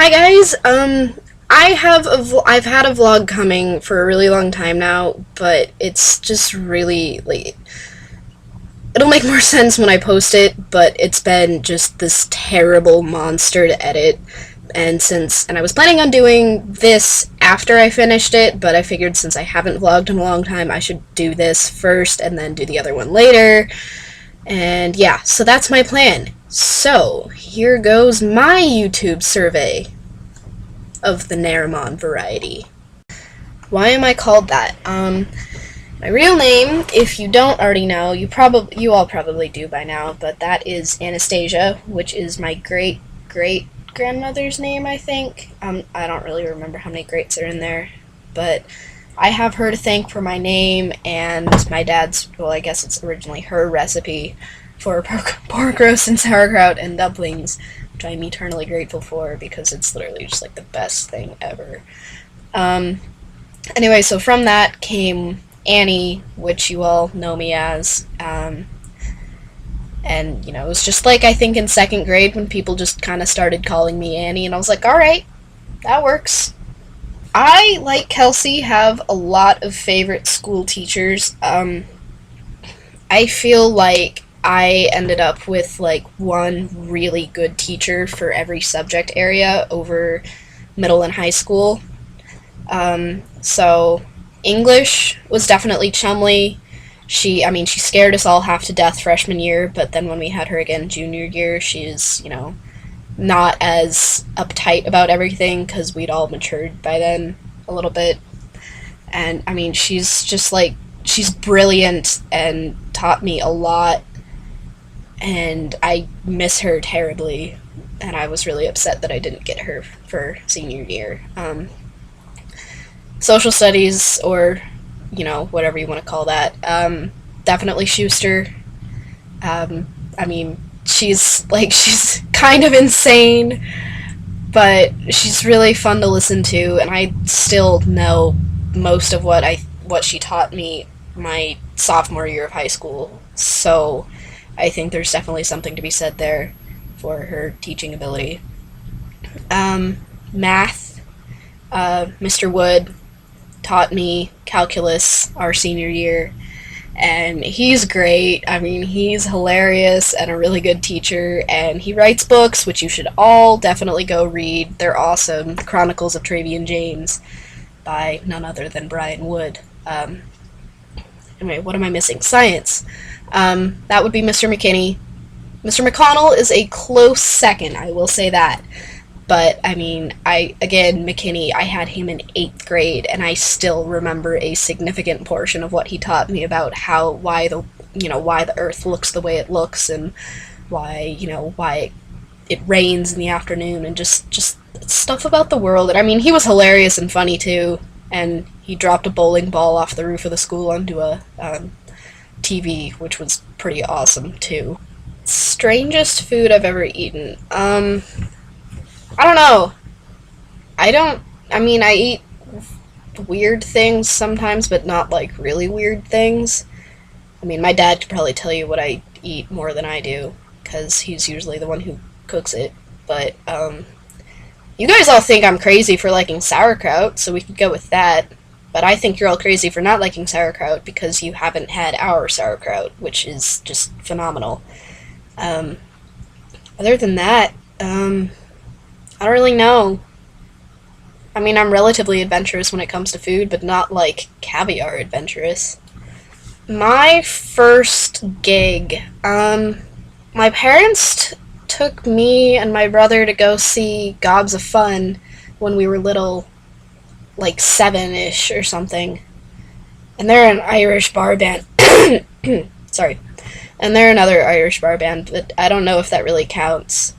Hi guys. I've had a vlog coming for a really long time now, but it's just really like it'll make more sense when I post it, but it's been just this terrible monster to edit. And I was planning on doing this after I finished it, but I figured since I haven't vlogged in a long time, I should do this first and then do the other one later. And yeah, so that's my plan. So, here goes my YouTube survey of the Nerimon variety. Why am I called that? My real name, if you don't already know, you all probably do by now, but that is Anastasia, which is my great-great-grandmother's name, I think. I don't really remember how many greats are in there, but I have her to thank for my name and my dad's, well, I guess it's originally her recipe for pork roast and sauerkraut and dumplings, which I'm eternally grateful for because it's literally just like the best thing ever. Anyway, so from that came Annie, which you all know me as, and you know, it was just like I think in second grade when people just kind of started calling me Annie, and I was like, alright, that works. I, like Kelsey, have a lot of favorite school teachers. I feel like I ended up with like one really good teacher for every subject area over middle and high school. So English was definitely Chumley. She scared us all half to death freshman year, but then when we had her again junior year, she's, you know, not as uptight about everything because we'd all matured by then a little bit. And I mean, she's just like, she's brilliant and taught me a lot, and I miss her terribly, and I was really upset that I didn't get her for senior year. Social studies, or, you know, whatever you want to call that, definitely Schuster. I mean, she's kind of insane, but she's really fun to listen to, and I still know most of what she taught me my sophomore year of high school, so I think there's definitely something to be said there for her teaching ability. Math, Mr. Wood taught me calculus our senior year, and he's great. I mean, he's hilarious and a really good teacher, and he writes books, which you should all definitely go read. They're awesome. The Chronicles of Travian James by none other than Brian Wood. Anyway, what am I missing? Science. That would be Mr. McKinney. Mr. McConnell is a close second, I will say that. But, I mean, McKinney, I had him in 8th grade, and I still remember a significant portion of what he taught me about why the Earth looks the way it looks, and why it rains in the afternoon, and just stuff about the world. And I mean, he was hilarious and funny, too, and he dropped a bowling ball off the roof of the school onto a TV, which was pretty awesome, too. Strangest food I've ever eaten. I don't know. I eat weird things sometimes, but not, like, really weird things. I mean, my dad could probably tell you what I eat more than I do, because he's usually the one who cooks it, but, you guys all think I'm crazy for liking sauerkraut, so we could go with that, but I think you're all crazy for not liking sauerkraut because you haven't had our sauerkraut, which is just phenomenal. Other than that, I don't really know. I mean, I'm relatively adventurous when it comes to food, but not, like, caviar adventurous. My first gig, my parents took me and my brother to go see Gobs of Fun when we were little, like 7-ish or something. And they're an Irish bar band. Sorry. And they're another Irish bar band, but I don't know if that really counts.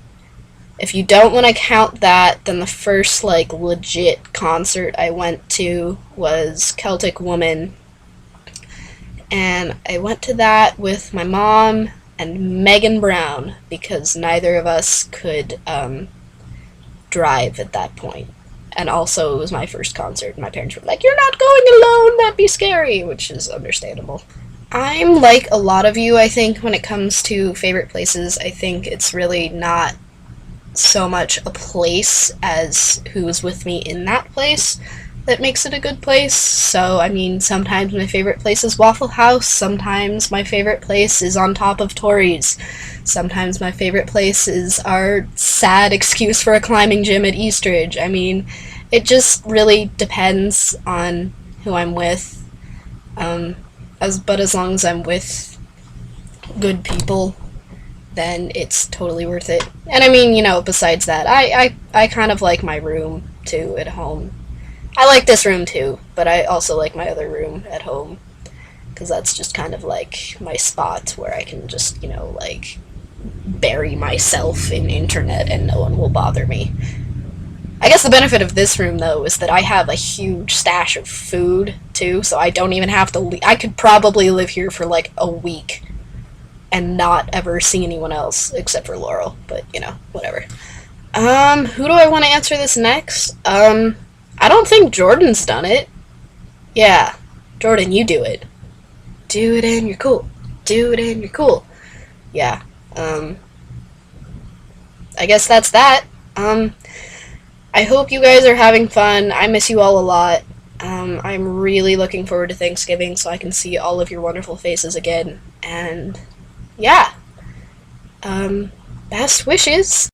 If you don't want to count that, then the first, like, legit concert I went to was Celtic Woman. And I went to that with my mom and Megan Brown, because neither of us could, drive at that point. And also, it was my first concert, and my parents were like, "You're not going alone, that'd be scary," which is understandable. I'm like a lot of you, I think, when it comes to favorite places. I think it's really not so much a place as who's with me in that place that makes it a good place. So, I mean, sometimes my favorite place is Waffle House, sometimes my favorite place is on top of Tory's, sometimes my favorite place is our sad excuse for a climbing gym at Eastridge. I mean, it just really depends on who I'm with. But as long as I'm with good people, then it's totally worth it. And I mean, besides that, I kind of like my room too at home. I like this room too, but I also like my other room at home, because that's just kind of like my spot where I can just, like, bury myself in internet and no one will bother me. I guess the benefit of this room, though, is that I have a huge stash of food, too, so I don't even have to I could probably live here for, like, a week and not ever see anyone else, except for Laurel, but, whatever. Who do I want to answer this next? I don't think Jordan's done it. Yeah, Jordan, you do it. Do it and you're cool. Do it and you're cool. Yeah, I guess that's that. I hope you guys are having fun. I miss you all a lot. I'm really looking forward to Thanksgiving so I can see all of your wonderful faces again. And, yeah. Best wishes.